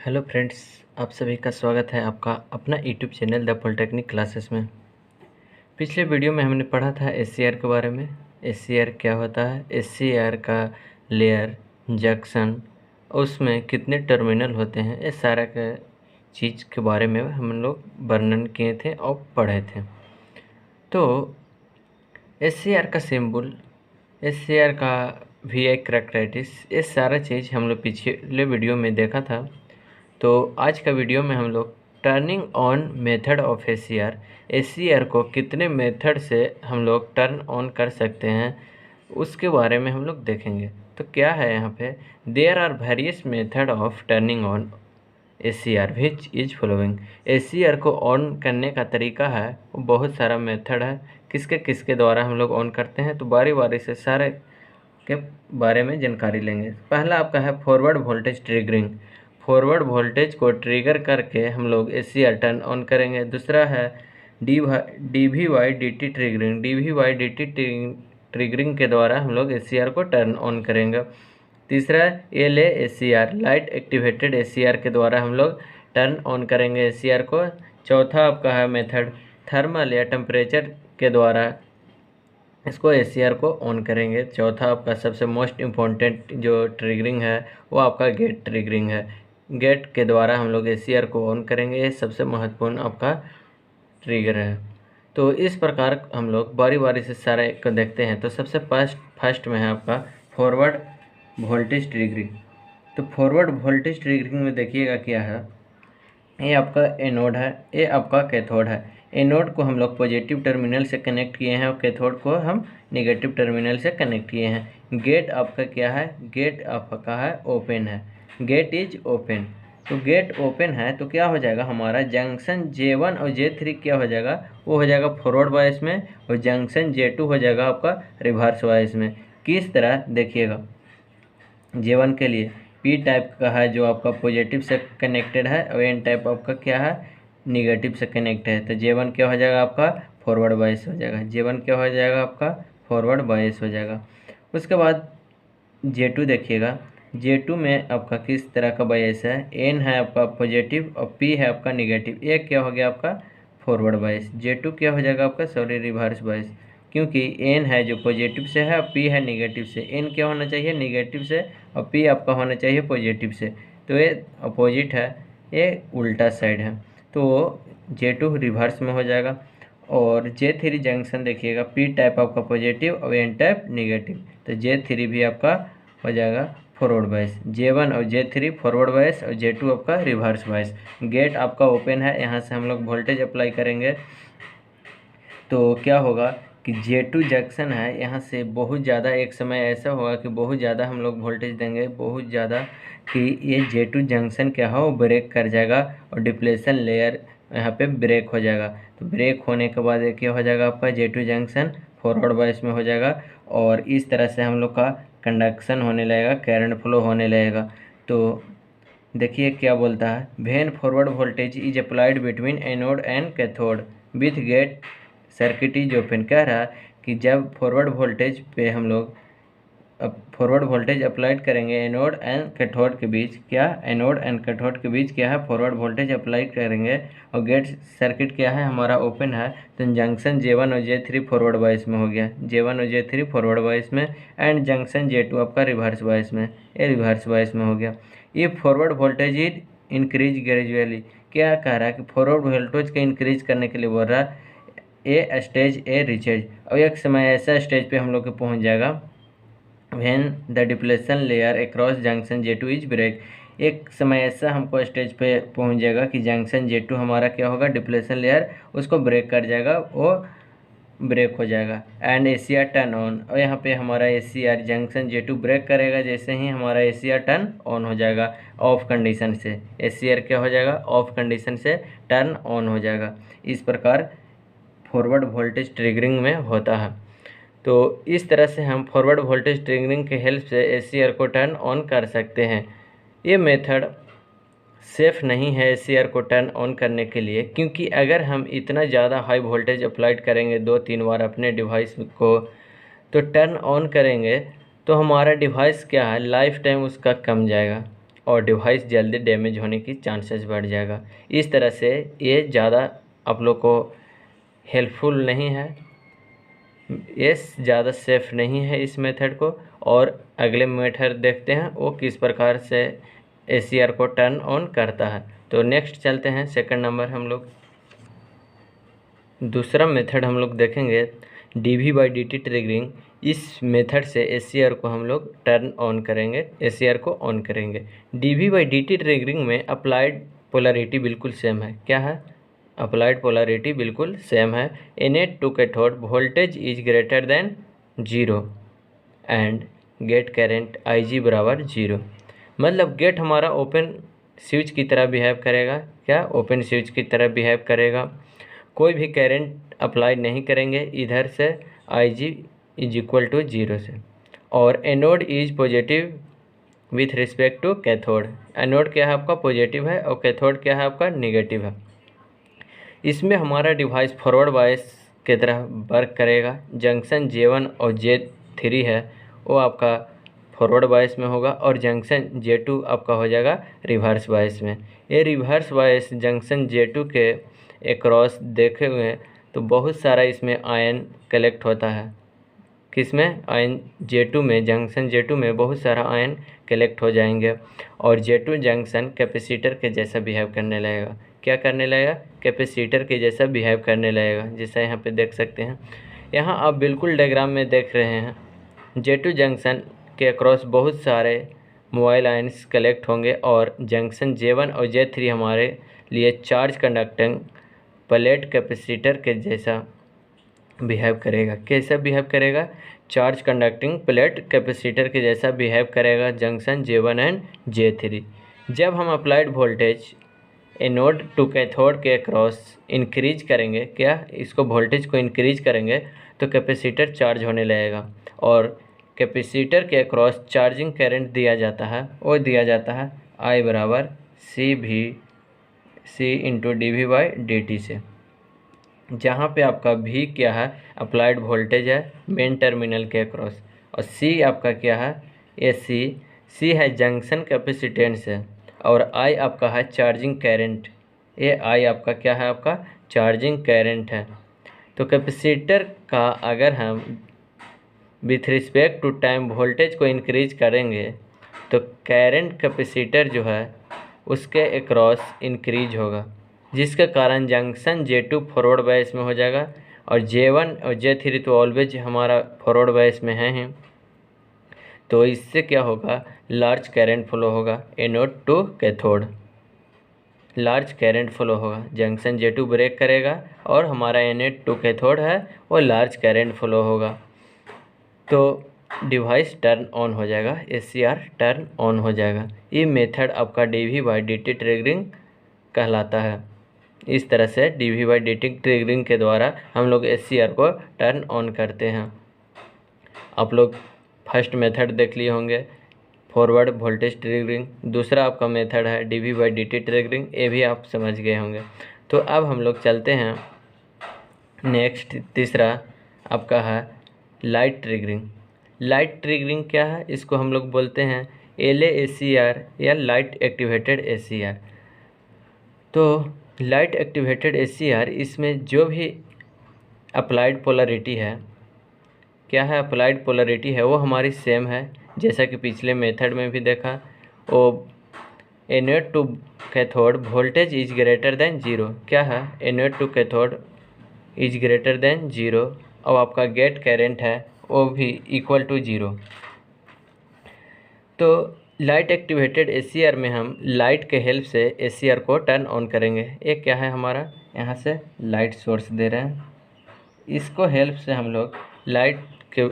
Hello friends, आप सभी का स्वागत है आपका अपना YouTube channel the polytechnic classes में। पिछले वीडियो में हमने पढ़ा था एससीआर के बारे में। एससीआर क्या होता है, एससीआर का लेयर, जंक्शन, उसमें कितने टर्मिनल होते हैं, ये सारा का चीज़ के बारे में हम लोग वर्णन किए थे और पढ़े थे। तो एससीआर का सिंबल, एससीआर का वीआई करैक्टरिस्टिक्स, ये सारा चीज़ हम लोग पिछले वीडियो में देखा था। तो आज का वीडियो में हम लोग turning on method of SCR को कितने मेथड से हम लोग टर्न ऑन कर सकते हैं उसके बारे में हम लोग देखेंगे। तो क्या है यहाँ पे, there are various method of turning on SCR which is following. SCR को ऑन करने का तरीका है, वो बहुत सारा मेथड है, किसके किसके द्वारा हम लोग ऑन करते हैं। तो बारी बारी से सारे के बारे में जानकारी लेंगे। पहला आपका है forward voltage triggering. Forward voltage को ट्रिगर करके हम लोग एससीआर टर्न ऑन करेंगे। दूसरा है डीवीवाई-डीटी ट्रिगरिंग। डीवीवाई-डीटी ट्रिगरिंग के द्वारा हम लोग एससीआर को टर्न ऑन करेंगे। तीसरा एलएएससीआर, लाइट एक्टिवेटेड एससीआर के द्वारा हम लोग टर्न ऑन करेंगे एससीआर को। चौथा आपका है मेथड थर्मल या टेम्परेचर के द्वारा इसको एससीआर को ऑन करेंगे। चौथा आपका सबसे मोस्ट इम्पॉर्टेंट जो ट्रिगरिंग है वो आपका गेट ट्रिगरिंग है। गेट के द्वारा हम लोग एससीआर को ऑन करेंगे, ये सबसे महत्वपूर्ण आपका ट्रिगर है। तो इस प्रकार हम लोग बारी बारी से सारे को देखते हैं। तो सबसे फर्स्ट में है आपका फॉरवर्ड वोल्टेज ट्रिगरिंग। तो फॉरवर्ड वोल्टेज ट्रिगरिंग में देखिएगा क्या है, ये आपका एनोड है, ये आपका कैथोड है। एनोड को हम लोग पॉजिटिव टर्मिनल से कनेक्ट किए हैं और कैथोड को हम नेगेटिव टर्मिनल से कनेक्ट किए हैं। गेट आपका क्या है, गेट आपका है ओपन है, गेट इज ओपन। तो गेट ओपन है तो क्या हो जाएगा, हमारा जंक्शन J1 और J3 क्या हो जाएगा, वो हो जाएगा फॉरवर्ड बायस में, और जंक्शन J2 हो जाएगा आपका रिवर्स बायस में। किस तरह देखिएगा, J1 के लिए पी टाइप का है जो आपका पॉजिटिव से कनेक्टेड है, और एन टाइप आपका क्या है, निगेटिव से कनेक्ट है। तो J1 क्या हो जाएगा आपका फॉरवर्ड बायस हो जाएगा। J1 क्या हो जाएगा आपका फॉरवर्ड बायस हो जाएगा। उसके बाद J2 देखिएगा, J2 में आपका किस तरह का बायस है, एन है आपका पॉजिटिव और पी है आपका निगेटिव। ये क्या हो गया आपका फॉरवर्ड बायस। J2 क्या हो जाएगा आपका रिवर्स बायस, क्योंकि एन है जो पॉजिटिव से है और पी है निगेटिव से। एन क्या होना चाहिए, निगेटिव से, और पी आपका होना चाहिए पॉजिटिव से। तो ये अपोजिट है, ये उल्टा साइड है, तो J2 रिवर्स में हो जाएगा। और J3 जंक्शन देखिएगा, पी टाइप आपका पॉजिटिव और एन टाइप निगेटिव, तो J3 भी आपका हो जाएगा फॉरवर्ड बायस। J1 और J3 फॉरवर्ड बायस और J2 आपका रिवर्स बायस। गेट आपका ओपन है, यहाँ से हम लोग वोल्टेज अप्लाई करेंगे तो क्या होगा कि J2 जंक्शन है, यहाँ से बहुत ज़्यादा एक समय ऐसा होगा कि बहुत ज़्यादा हम लोग वोल्टेज देंगे, बहुत ज़्यादा, कि ये J2 जंक्शन क्या हो, ब्रेक कर जाएगा और डिप्लेशन लेयर यहाँ पे ब्रेक हो जाएगा। तो ब्रेक होने के बाद क्या हो जाएगा, आपका J2 जंक्शन फॉरवर्ड बायस में हो जाएगा, और इस तरह से हम लोग का कंडक्शन होने लगेगा, करंट फ्लो होने लगेगा। तो देखिए क्या बोलता है, when forward voltage is applied between anode and cathode with gate circuit is open. कह रहा है कि जब फॉरवर्ड वोल्टेज पे हम लोग फॉरवर्ड वोल्टेज अप्लाइड करेंगे एनोड एंड कैथोड के बीच, क्या एनोड एंड कैथोड के बीच क्या है, फॉरवर्ड वोल्टेज अप्लाई करेंगे, और गेट सर्किट क्या है हमारा ओपन है, तो जंक्शन J1 और J3 फॉरवर्ड बायस में हो गया, J1 और J3 फॉरवर्ड बायस में, एंड जंक्शन J2 आपका रिवर्स बायस में, ये रिवर्स बायस में हो गया। ये forward voltage is increase gradually, क्या कह रहा है कि फॉरवर्ड वोल्टेज का इंक्रीज करने के लिए बोल रहा है ए स्टेज ए रिचेज, और एक समय ऐसा स्टेज पे हम लोग को पहुंच जाएगा when the depletion layer across junction J2 is break. एक समय ऐसा हमको स्टेज पे पहुंच जाएगा कि जंक्शन J2 हमारा क्या होगा, डिप्लेशन लेयर उसको ब्रेक कर जाएगा, वो ब्रेक हो जाएगा, एंड एसीआर टर्न ऑन, और यहाँ पे हमारा एसीआर जंक्शन J2 ब्रेक करेगा, जैसे ही हमारा एसीआर टर्न ऑन हो जाएगा ऑफ कंडीशन से, एसीआर क्या हो जाएगा ऑफ कंडीशन से टर्न ऑन हो जाएगा। इस प्रकार फॉरवर्ड वोल्टेज ट्रिगरिंग में होता है। तो इस तरह से हम फॉरवर्ड वोल्टेज ट्रिगरिंग के हेल्प से एसीआर को टर्न ऑन कर सकते हैं। ये मेथड सेफ़ नहीं है एसीआर को टर्न ऑन करने के लिए, क्योंकि अगर हम इतना ज़्यादा हाई वोल्टेज अप्लाइड करेंगे 2-3 बार अपने डिवाइस को, तो टर्न ऑन करेंगे तो हमारा डिवाइस क्या है, लाइफ टाइम उसका कम जाएगा। और डिवाइस जल्दी डैमेज होने की चांसेस बढ़ जाएगा। इस तरह से ये ज़्यादा आप लोग को हेल्पफुल नहीं है, ये ज़्यादा सेफ नहीं है इस मेथड को। और अगले मेथड देखते हैं वो किस प्रकार से ACR को टर्न ऑन करता है। तो नेक्स्ट चलते हैं सेकंड नंबर हम लोग दूसरा मेथड हम लोग देखेंगे DV/DT ट्रिगरिंग। इस मेथड से ACR को हम लोग टर्न ऑन करेंगे, ACR को ऑन करेंगे। DV/DT ट्रिगरिंग में अप्लाइड पोलरिटी बिल्कुल सेम है। क्या है? अप्लाइड पोलरिटी बिल्कुल सेम है। Anode to cathode voltage is greater than 0 and gate current IG बराबर 0। मतलब गेट हमारा ओपन स्विच की तरह बिहेव करेगा। क्या? ओपन स्विच की तरह बिहेव करेगा। कोई भी करंट अप्लाई नहीं करेंगे इधर से IG इज इक्वल टू 0 से। और anode is positive with respect to cathode. Anode क्या है आपका? पॉजिटिव है और कैथोड क्या है आपका? निगेटिव है। इसमें हमारा डिवाइस फॉरवर्ड बायस की तरह वर्क करेगा। जंक्शन J1 और J3 है वो आपका फॉरवर्ड बायस में होगा और जंक्शन J2 आपका हो जाएगा रिवर्स बायस में। ये रिवर्स बायस जंक्शन J2 के एक्रॉस देखे हुए तो बहुत सारा इसमें आयन कलेक्ट होता है। किसमें? आयन J2 में, जंक्शन J2 में बहुत सारा आयन कलेक्ट हो जाएंगे और J2 जंक्शन कैपेसिटर के जैसा बिहेव करने लगेगा। क्या करने लगेगा? कैपेसिटर के जैसा बिहेव करने लगेगा, जैसा यहाँ पे देख सकते हैं। यहाँ आप बिल्कुल डायग्राम में देख रहे हैं J2 जंक्शन के अक्रॉस बहुत सारे मोबाइल आयन्स कलेक्ट होंगे और जंक्शन J1 और J3 हमारे लिए चार्ज कंडक्टिंग प्लेट कैपेसिटर के जैसा बिहेव करेगा। कैसा बिहेव करेगा? चार्ज कंडक्टिंग प्लेट कैपेसिटर के जैसा बिहेव करेगा जंक्शन J1 एंड J3। जब हम applied voltage anode to cathode के अक्रॉस इंक्रीज करेंगे, क्या इसको वोल्टेज को इंक्रीज करेंगे तो कैपेसिटर चार्ज होने लगेगा और कैपेसिटर के अक्रॉस चार्जिंग करंट दिया जाता है, वो दिया जाता है I बराबर C इंटू DV/DT से, जहाँ पे आपका V क्या है? अप्लाइड वोल्टेज है मेन टर्मिनल के अक्रॉस और C आपका क्या है? C है जंक्शन कैपेसिटेंस है और I आपका है चार्जिंग करंट। ये I आपका क्या है? आपका चार्जिंग करंट है। तो कैपेसिटर का अगर हम with respect to time voltage को इंक्रीज करेंगे तो करंट कैपेसिटर जो है उसके अक्रॉस इंक्रीज होगा, जिसके कारण जंक्शन J2 फॉरवर्ड बायस में हो जाएगा और J1 और J3 तो ऑलवेज हमारा फॉरवर्ड बायस में है ही। तो इससे क्या होगा? लार्ज करंट फ्लो होगा anode to cathode, large current flow होगा। जंक्शन J2 ब्रेक करेगा और हमारा एनोड टू कैथोड है वो लार्ज करंट फ्लो होगा। तो डिवाइस टर्न ऑन हो जाएगा, ACR टर्न ऑन हो जाएगा। ये मेथड आपका DV/DT ट्रिगरिंग कहलाता है। इस तरह से DV/DT ट्रिगरिंग के द्वारा हम लोग ACR को टर्न ऑन करते हैं। आप लोग फर्स्ट मेथड देख लिए होंगे फॉरवर्ड वोल्टेज ट्रिगरिंग। दूसरा आपका मेथड है DV/DT ट्रिगरिंग, ये भी आप समझ गए होंगे। तो अब हम लोग चलते हैं नेक्स्ट, तीसरा आपका है लाइट ट्रिगरिंग। लाइट ट्रिगरिंग क्या है? इसको हम लोग बोलते हैं LACR या लाइट एक्टिवेटेड ACR। तो लाइट एक्टिवेटेड ACR इसमें जो भी अप्लाइड पोलरिटी है, क्या है? अप्लाइड पोलरिटी है वो हमारी सेम है, जैसा कि पिछले मेथड में भी देखा। वो anode to cathode voltage is greater than 0। क्या है? Anode to cathode is greater than 0 और आपका गेट करंट है वो भी इक्वल टू 0। तो लाइट एक्टिवेटेड ACR में हम लाइट के हेल्प से ACR को टर्न ऑन करेंगे। एक क्या है हमारा? यहाँ से लाइट सोर्स दे रहे हैं, इसको हेल्प से हम लोग लाइट के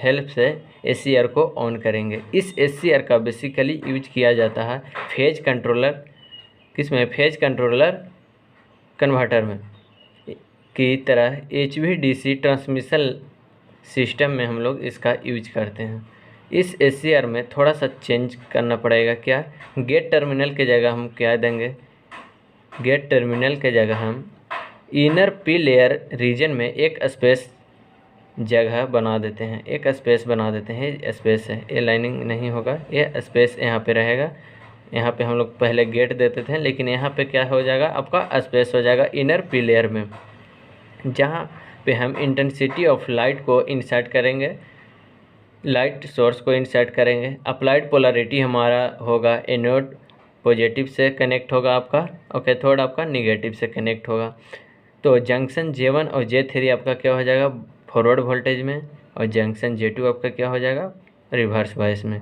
हेल्प से ACR को ऑन करेंगे। इस ACR का बेसिकली यूज किया जाता है फेज कंट्रोलर, किसमें? फेज कंट्रोलर कन्वर्टर में की तरह HVDC ट्रांसमिशन सिस्टम में हम लोग इसका यूज करते हैं। इस ACR में थोड़ा सा चेंज करना पड़ेगा। क्या? गेट टर्मिनल के जगह हम क्या देंगे? गेट टर्मिनल के जगह हम इनर P लेयर रीजन में एक स्पेस जगह बना देते हैं, एक स्पेस बना देते हैं। स्पेस है, ये लाइनिंग नहीं होगा, ये स्पेस यहाँ पे रहेगा यहाँ पे हम लोग पहले गेट देते थे, लेकिन यहाँ पे क्या हो जाएगा, आपका स्पेस हो जाएगा इनर पी लेयर में, जहाँ पे हम इंटेंसिटी ऑफ लाइट को इंसर्ट करेंगे, लाइट सोर्स को इंसर्ट करेंगे। अप्लाइड पोलरिटी हमारा होगा एनोड पॉजिटिव से कनेक्ट होगा आपका, और कैथोड आपका निगेटिव से कनेक्ट होगा। तो जंक्शन J1 और J3 आपका क्या हो जाएगा, फॉरवर्ड वोल्टेज में, और जंक्शन J2 आपका क्या हो जाएगा, रिवर्स बायस में।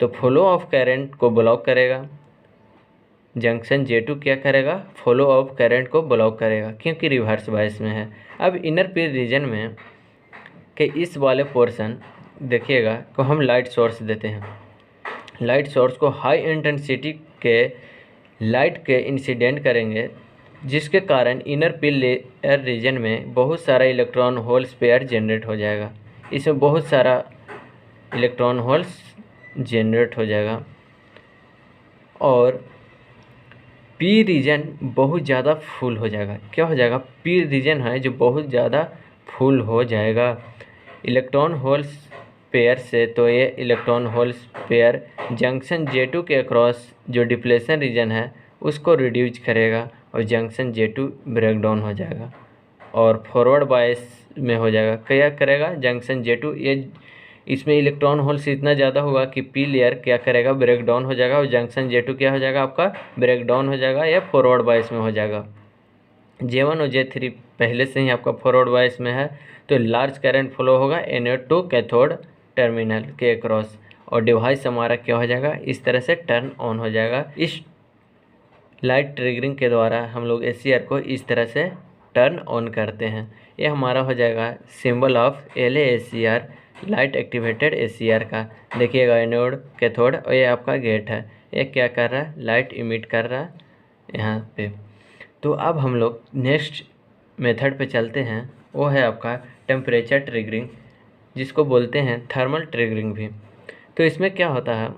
तो फ्लो ऑफ करंट को ब्लॉक करेगा, जंक्शन J2 क्या करेगा, फ्लो ऑफ करंट को ब्लॉक करेगा, क्योंकि रिवर्स बायस में है। अब इनर पी रीजन में के इस वाले पोर्शन देखिएगा को हम लाइट सोर्स देते हैं। लाइट सोर्स को हाई इंटेंसिटी के लाइट के इंसिडेंट करेंगे, जिसके कारण इनर पी लेयर रीजन में बहुत सारा इलेक्ट्रॉन होल्स पेयर जनरेट हो जाएगा। इसमें बहुत सारा इलेक्ट्रॉन होल्स जनरेट हो जाएगा, और पी रीजन बहुत ज़्यादा फुल हो जाएगा। क्या हो जाएगा, पी रीजन है जो बहुत ज़्यादा फुल हो जाएगा इलेक्ट्रॉन होल्स पेयर से। तो ये electron holes pair junction J2 के अक्रॉस जो डिप्लेशन रीजन है उसको रिड्यूस करेगा, और जंक्शन J2 ब्रेक डाउन हो जाएगा और फॉरवर्ड बायस में हो जाएगा। क्या करेगा, जंक्शन J2 ये इसमें इलेक्ट्रॉन होल्स इतना ज़्यादा होगा कि पी लेयर क्या करेगा, ब्रेक डाउन हो जाएगा, और जंक्शन J2 क्या हो जाएगा, आपका ब्रेक डाउन हो जाएगा या फॉरवर्ड बायस में हो जाएगा। J1 और J3 पहले से ही आपका फॉरवर्ड बायस में है, तो लार्ज करंट फ्लो होगा एनोड टू कैथोड टर्मिनल के अक्रॉस, और डिवाइस हमारा क्या हो जाएगा, इस तरह से टर्न ऑन हो जाएगा। इस लाइट ट्रिगरिंग के द्वारा हम लोग ACR को इस तरह से टर्न ऑन करते हैं। ये हमारा हो जाएगा symbol of LACR, light activated ACR का। देखिएगा एनोड, कैथोड, और ये आपका गेट है, ये क्या कर रहा है, लाइट इमिट कर रहा है यहाँ पे। तो अब हम लोग नेक्स्ट मेथड पे चलते हैं, वो है आपका टेम्परेचर ट्रिगरिंग, जिसको बोलते हैं थर्मल ट्रिगरिंग भी। तो इसमें क्या होता है,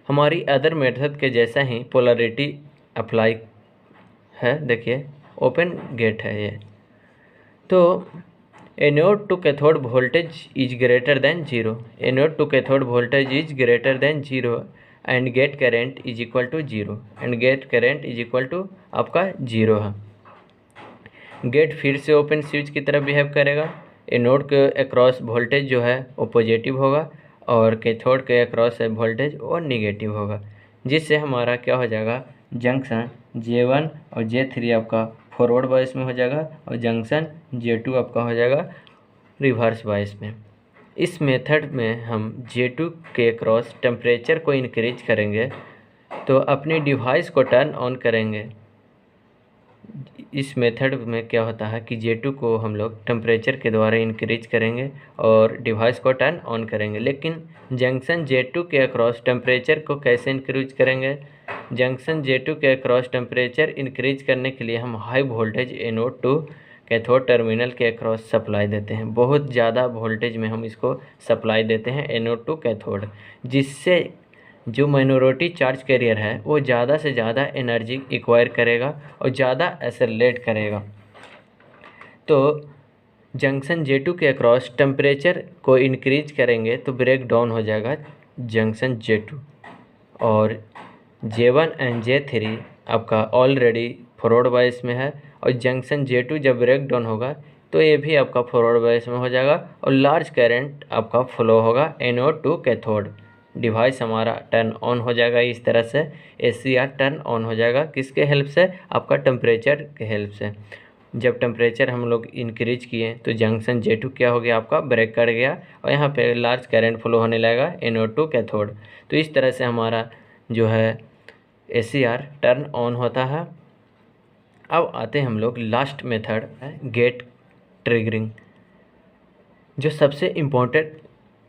हमारी अदर मेथड के जैसा ही पोलरिटी अप्लाई है। देखिए ओपन गेट है ये, तो anode to cathode voltage is greater than 0, anode to cathode voltage is greater than 0 and gate current is equal to 0, and gate current is equal to आपका 0 है। Gate फिर से open switch की तरह behave करेगा। एनोड के across voltage जो है वो पॉजिटिव होगा, और कैथोड के अक्रॉस है वोल्टेज वो निगेटिव होगा, जिससे हमारा क्या हो जाएगा, जंक्शन J1 और J3 आपका फॉरवर्ड बायस में हो जाएगा, और जंक्शन J2 आपका हो जाएगा रिवर्स बायस में। इस मेथड में हम J2 के अक्रॉस टेम्परेचर को इंक्रीज करेंगे, तो अपनी डिवाइस को टर्न ऑन करेंगे। इस मेथड में क्या होता है कि J2 को हम लोग टेम्परेचर के द्वारा इंक्रीज करेंगे और डिवाइस को टर्न ऑन करेंगे। लेकिन जंक्शन J2 के अक्रॉस टेम्परेचर को कैसे इंक्रीज करेंगे, जंक्शन J2 के अक्रॉस टेम्परेचर इंक्रीज करने के लिए हम high voltage anode to cathode terminal के अक्रॉस सप्लाई देते हैं। बहुत ज़्यादा वोल्टेज में हम इसको सप्लाई देते हैं एनोड टू कैथोड, जिससे जो माइनॉरिटी चार्ज कैरियर है वो ज़्यादा से ज़्यादा एनर्जी एक्वायर करेगा और ज़्यादा एक्सेलरेट करेगा। तो जंक्शन J2 के अक्रॉस टेम्परेचर को इंक्रीज करेंगे तो ब्रेक डाउन हो जाएगा जंक्शन J2, और J1 एंड J3 आपका ऑलरेडी फॉरवर्ड बायस में है, और जंक्शन J2 जब ब्रेक डाउन होगा तो ये भी आपका फॉरवर्ड बायस में हो जाएगा, और लार्ज करंट आपका फ्लो होगा एनोड टू कैथोड। डिवाइस हमारा टर्न ऑन हो जाएगा। इस तरह से ACR टर्न ऑन हो जाएगा, किसके हेल्प से, आपका टेम्परेचर के हेल्प से। जब टेम्परेचर हम लोग इंक्रीज किए तो जंक्शन J2 क्या हो गया, आपका ब्रेक कर गया, और यहाँ पे लार्ज करंट फ्लो होने लगेगा एनोड टू कैथोड। तो इस तरह से हमारा जो है ACR टर्न ऑन होता है। अब आते हैं हम लोग लास्ट मेथड है गेट ट्रिगरिंग, जो सबसे इम्पोर्टेंट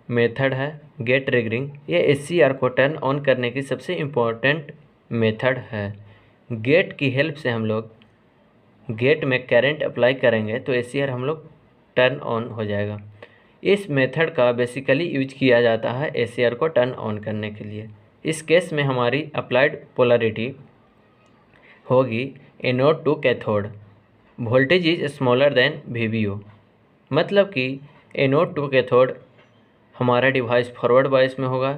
मेथड है गेट ट्रिगरिंग। ये ACR को टर्न ऑन करने की सबसे इम्पोर्टेंट मेथड है। गेट की हेल्प से हम लोग गेट में करंट अप्लाई करेंगे तो ACR हम लोग टर्न ऑन हो जाएगा। इस मेथड का बेसिकली यूज किया जाता है ACR को टर्न ऑन करने के लिए। इस केस में हमारी अप्लाइड पोलरिटी होगी anode to cathode, voltage is smaller than VBO, मतलब कि एनोड टू कैथोड हमारा डिवाइस फॉरवर्ड बायस में होगा,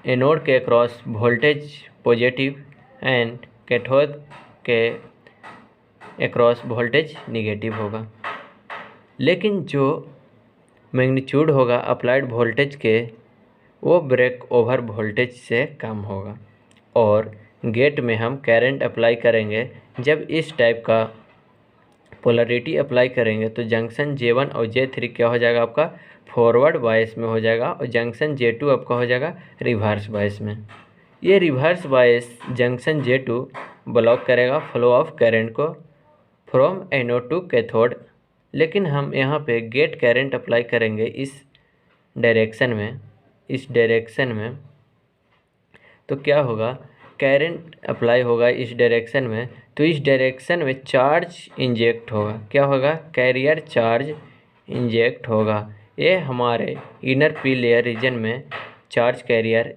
एनोड के across voltage positive and cathode के अक्रॉस वोल्टेज निगेटिव होगा। लेकिन जो मैग्नीट्यूड होगा अप्लाइड वोल्टेज के वो ब्रेक ओवर वोल्टेज से कम होगा। और गेट में हम करंट अप्लाई करेंगे, जब इस टाइप का पोलरिटी अप्लाई करेंगे तो जंक्शन J1 और J3 क्या हो जाएगा आपका फॉरवर्ड बायस में हो जाएगा और जंक्शन J2 आपका हो जाएगा रिवर्स बायस में। ये reverse bias junction J2 block करेगा फ्लो ऑफ करंट को फ्रॉम एनोड टू कैथोड। लेकिन हम यहाँ पे गेट करंट अप्लाई करेंगे इस डायरेक्शन में, तो क्या होगा करंट अप्लाई होगा इस डायरेक्शन में, तो इस डायरेक्शन में चार्ज इंजेक्ट होगा। क्या होगा कैरियर चार्ज इंजेक्ट होगा। ये हमारे इनर पी लेयर रीजन में charge carrier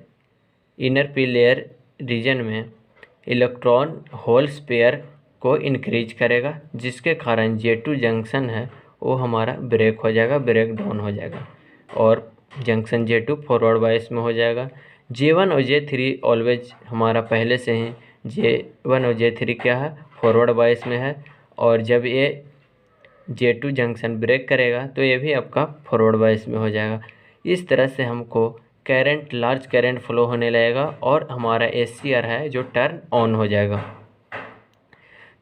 inner P layer region में इलेक्ट्रॉन होल्स पेयर को इंक्रीज करेगा, जिसके कारण J2 जंक्शन है वो हमारा ब्रेक हो जाएगा, ब्रेक डाउन हो जाएगा और जंक्शन J2 फॉरवर्ड बायस में हो जाएगा। J1 और J3 ऑलवेज हमारा पहले से ही J1 और J3 क्या है फॉरवर्ड बायस में है, और जब ये J2 जंक्शन ब्रेक करेगा तो ये भी आपका फॉरवर्ड बायस में हो जाएगा। इस तरह से हमको करंट लार्ज करंट फ्लो होने लगेगा और हमारा SCR है जो टर्न ऑन हो जाएगा।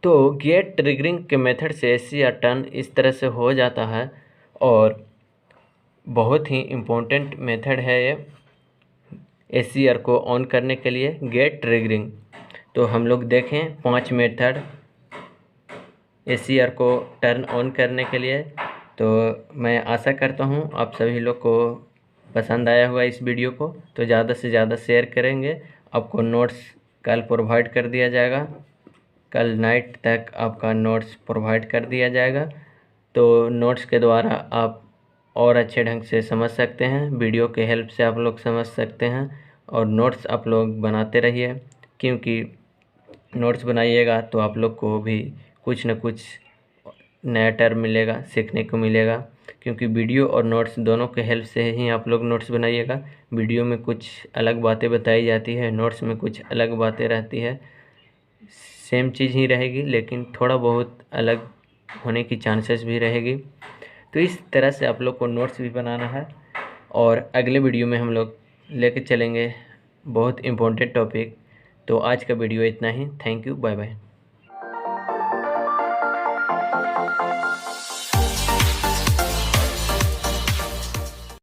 तो गेट ट्रिगरिंग के मेथड से SCR टर्न इस तरह से हो जाता है और बहुत ही इम्पोर्टेंट मेथड है ये SCR को ऑन करने के लिए गेट ट्रिगरिंग। तो हम लोग देखें 5 मेथड SCR को टर्न ऑन करने के लिए। तो मैं आशा करता हूँ आप सभी लोग को पसंद आया होगा इस वीडियो को, तो ज़्यादा से ज़्यादा शेयर करेंगे। आपको नोट्स कल प्रोवाइड कर दिया जाएगा, कल नाइट तक आपका नोट्स प्रोवाइड कर दिया जाएगा। तो नोट्स के द्वारा आप और अच्छे ढंग से समझ सकते हैं, वीडियो के हेल्प से आप लोग समझ सकते हैं। और नोट्स आप लोग बनाते रहिए, क्योंकि नोट्स बनाइएगा तो आप लोग को भी कुछ न कुछ नया टर्म मिलेगा, सीखने को मिलेगा। क्योंकि वीडियो और नोट्स दोनों के हेल्प से ही आप लोग नोट्स बनाइएगा। वीडियो में कुछ अलग बातें बताई जाती है, नोट्स में कुछ अलग बातें रहती है। सेम चीज़ ही रहेगी लेकिन थोड़ा बहुत अलग होने की चांसेस भी रहेगी। तो इस तरह से आप लोग को नोट्स भी बनाना है और अगले वीडियो में हम लोग लेके चलेंगे बहुत इम्पोर्टेंट टॉपिक। तो आज का वीडियो इतना ही। Thank you, bye bye.